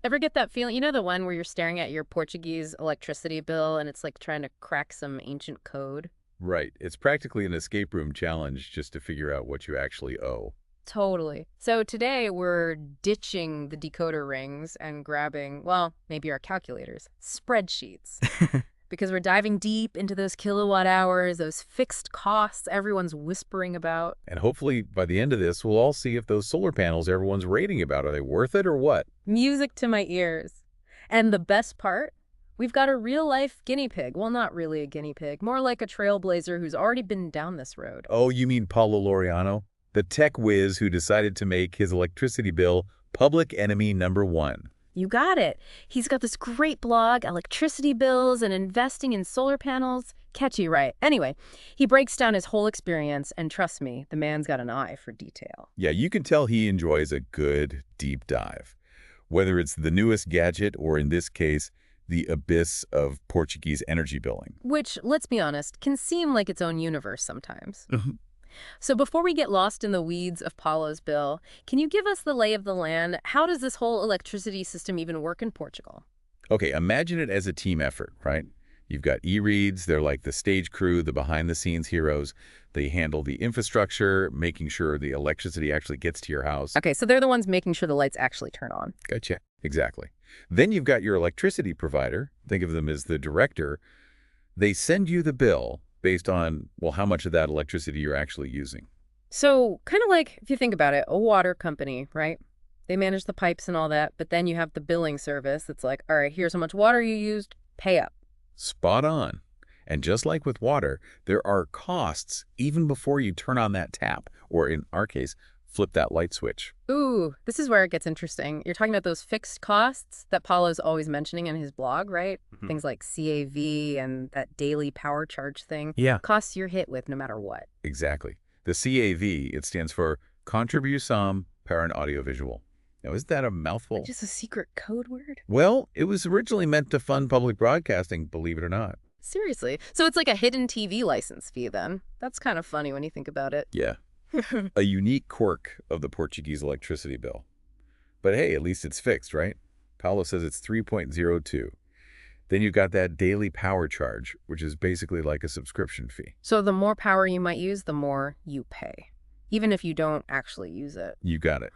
Ever get that feeling? You know the one where you're staring at your Portuguese electricity bill and it's like trying to crack some ancient code? Right. It's practically an escape room challenge just to figure out what you actually owe. Totally. So today we're ditching the decoder rings and grabbing, well, maybe our calculators, spreadsheets, because we're diving deep into those kilowatt hours, those fixed costs everyone's whispering about. And hopefully by the end of this, we'll all see if those solar panels everyone's raving about, are they worth it or what? Music to my ears. And the best part? We've got a real-life guinea pig. Well, not really a guinea pig, more like a trailblazer who's already been down this road. Oh, you mean Paulo Laureano? The tech whiz who decided to make his electricity bill public enemy number one. You got it. He's got this great blog, electricity bills and investing in solar panels. Catchy, right? Anyway, he breaks down his whole experience, and trust me, the man's got an eye for detail. Yeah, you can tell he enjoys a good deep dive. Whether it's the newest gadget or, in this case, the abyss of Portuguese energy billing. Which, let's be honest, can seem like its own universe sometimes. So before we get lost in the weeds of Paulo's bill, can you give us the lay of the land? How does this whole electricity system even work in Portugal? Okay, imagine it as a team effort, right? You've got e-reads, they're like the stage crew, the behind-the-scenes heroes. They handle the infrastructure, making sure the electricity actually gets to your house. Okay, so they're the ones making sure the lights actually turn on. Gotcha. Exactly. Then you've got your electricity provider. Think of them as the director. They send you the bill based on, well, how much of that electricity you're actually using. So kind of like, if you think about it, a water company, right? They manage the pipes and all that, but then you have the billing service that's like, all right, here's how much water you used, pay up. Spot on. And just like with water, there are costs even before you turn on that tap, or in our case, flip that light switch. Ooh, this is where it gets interesting. You're talking about those fixed costs that Paulo's always mentioning in his blog, right? Mhm. Things like CAV and that daily power charge thing. Yeah, Costs you're hit with no matter what. exactly. The CAV, it stands for Contribuição para an Audiovisual. Now, isn't that a mouthful? Just a secret code word? Well, it was originally meant to fund public broadcasting, believe it or not. Seriously. So it's like a hidden TV license fee then. That's kind of funny when you think about it. Yeah, a unique quirk of the Portuguese electricity bill. But hey, at least it's fixed, right? Paulo says it's 3.02. Then you've got that daily power charge, which is basically like a subscription fee. So the more power you might use, the more you pay, even if you don't actually use it. You got it.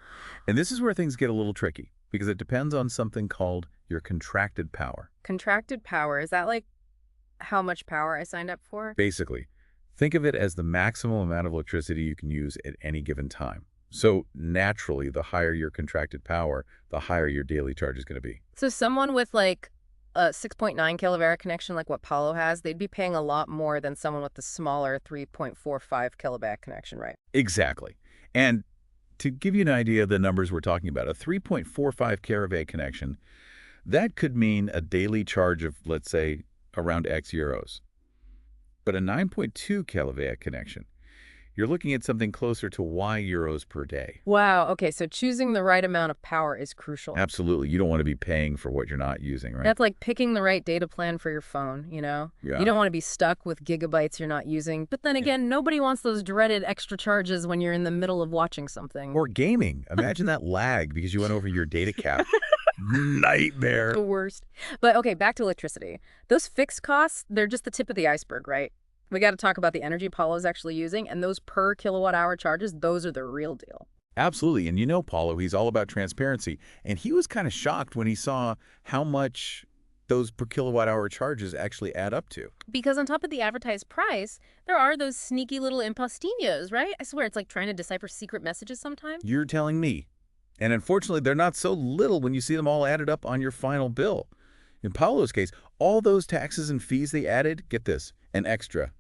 And this is where things get a little tricky, because it depends on something called your contracted power. Contracted power, is that like how much power I signed up for? Basically, think of it as the maximum amount of electricity you can use at any given time. So naturally, the higher your contracted power, the higher your daily charge is going to be. So someone with like a 6.9 kilovardt connection like what Paulo has, they'd be paying a lot more than someone with the smaller 3.45 kilowatt connection, right? Exactly. And to give you an idea of the numbers we're talking about, a 3.45 kilowatt connection, that could mean a daily charge of, let's say, around X euros. But a 9.2 kilowatt connection, you're looking at something closer to Y euros per day. Wow. Okay, so choosing the right amount of power is crucial. Absolutely. You don't want to be paying for what you're not using, right? That's like picking the right data plan for your phone, you know? Yeah. You don't want to be stuck with gigabytes you're not using. But then again, nobody wants those dreaded extra charges when you're in the middle of watching something. Or gaming. Imagine that lag because you went over your data cap. Nightmare. The worst. But okay, back to electricity. Those fixed costs, they're just the tip of the iceberg, right? We got to talk about the energy Paulo's actually using, and those per kilowatt hour charges, those are the real deal. Absolutely. And you know, Paulo, he's all about transparency. And he was kind of shocked when he saw how much those per kilowatt hour charges actually add up to. Because on top of the advertised price, there are those sneaky little impostinhos, right? I swear it's like trying to decipher secret messages sometimes. You're telling me. And unfortunately, they're not so little when you see them all added up on your final bill. In Paulo's case, all those taxes and fees they added, get this, an extra.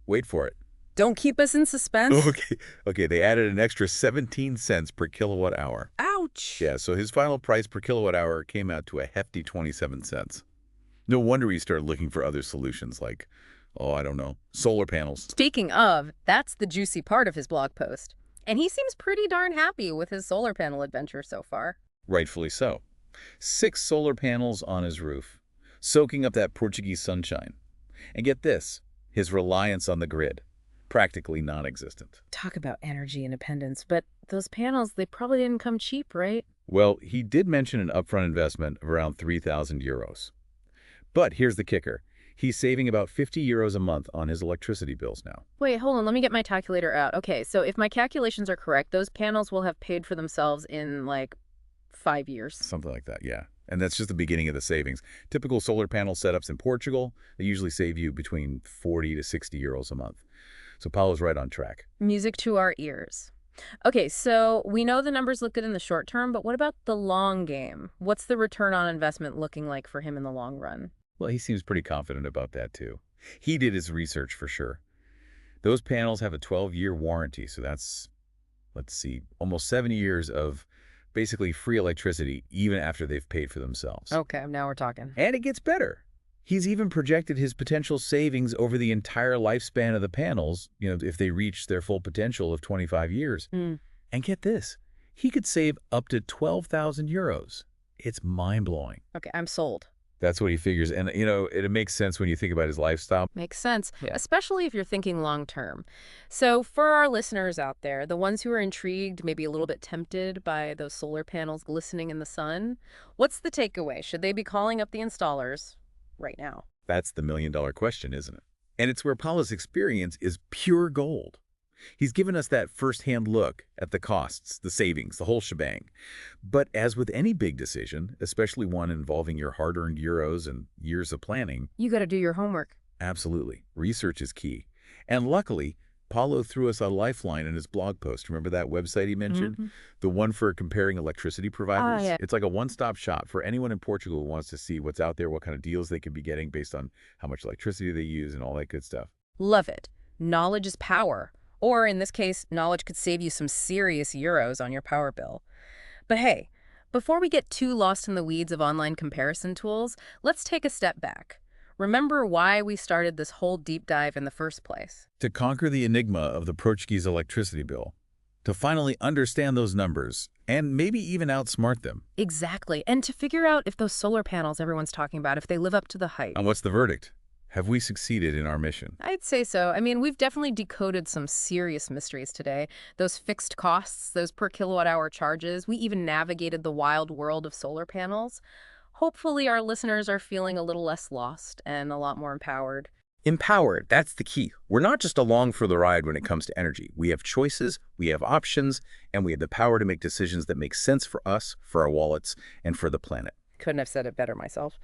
Wait for it. Don't keep us in suspense. Okay, they added an extra 17 cents per kilowatt hour. Ouch. Yeah, so his final price per kilowatt hour came out to a hefty 27 cents. No wonder he started looking for other solutions like, oh, I don't know, solar panels. Speaking of, that's the juicy part of his blog post. And he seems pretty darn happy with his solar panel adventure so far. Rightfully so. 6 solar panels on his roof, soaking up that Portuguese sunshine. And get this, his reliance on the grid, practically non-existent. Talk about energy independence, but those panels, they probably didn't come cheap, right? Well, he did mention an upfront investment of around 3,000 euros. But here's the kicker. He's saving about 50 euros a month on his electricity bills now. Wait, hold on. Let me get my calculator out. Okay, so if my calculations are correct, those panels will have paid for themselves in like 5 years. Something like that, yeah. And that's just the beginning of the savings. Typical solar panel setups in Portugal, they usually save you between 40 to 60 euros a month. So Paulo's right on track. Music to our ears. Okay, so we know the numbers look good in the short term, but what about the long game? What's the return on investment looking like for him in the long run? Well, he seems pretty confident about that, too. He did his research for sure. Those panels have a 12-year warranty, so that's, let's see, almost 7 years of basically free electricity even after they've paid for themselves. Okay, now we're talking. And it gets better. He's even projected his potential savings over the entire lifespan of the panels, if they reach their full potential of 25 years. Hmm. And get this, he could save up to 12,000 euros. It's mind-blowing. Okay, I'm sold. That's what he figures. And, it makes sense when you think about his lifestyle. Makes sense, Yeah. especially if you're thinking long term. So for our listeners out there, the ones who are intrigued, maybe a little bit tempted by those solar panels glistening in the sun, what's the takeaway? Should they be calling up the installers right now? That's the million-dollar question, isn't it? And it's where Paula's experience is pure gold. He's given us that first-hand look at the costs, the savings, the whole shebang. But as with any big decision, especially one involving your hard-earned euros and years of planning, You got to do your homework. absolutely, research is key. And luckily, Paulo threw us a lifeline in his blog post. Remember that website he mentioned? Mhm. The one for comparing electricity providers? Yeah. It's like a one-stop shop for anyone in Portugal who wants to see what's out there, what kind of deals they could be getting based on how much electricity they use and all that good stuff. Love it. Knowledge is power. Or in this case, knowledge could save you some serious euros on your power bill. But hey, before we get too lost in the weeds of online comparison tools, let's take a step back. Remember why we started this whole deep dive in the first place. To conquer the enigma of the Portuguese electricity bill, to finally understand those numbers, and maybe even outsmart them. Exactly. And to figure out if those solar panels everyone's talking about, if they live up to the hype. And what's the verdict? Have we succeeded in our mission? I'd say so. I mean, we've definitely decoded some serious mysteries today. Those fixed costs, those per kilowatt hour charges, we even navigated the wild world of solar panels. Hopefully our listeners are feeling a little less lost and a lot more empowered. Empowered, that's the key. We're not just along for the ride when it comes to energy. We have choices, we have options, and we have the power to make decisions that make sense for us, for our wallets, and for the planet. Couldn't have said it better myself.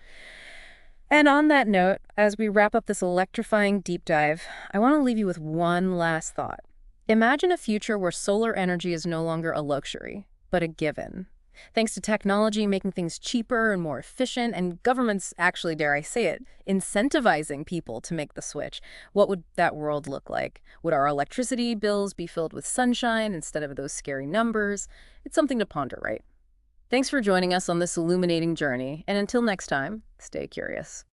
And on that note, as we wrap up this electrifying deep dive, I want to leave you with one last thought. Imagine a future where solar energy is no longer a luxury, but a given. Thanks to technology making things cheaper and more efficient, and governments actually, dare I say it, incentivizing people to make the switch, what would that world look like? Would our electricity bills be filled with sunshine instead of those scary numbers? It's something to ponder, right? Thanks for joining us on this illuminating journey, and until next time, stay curious.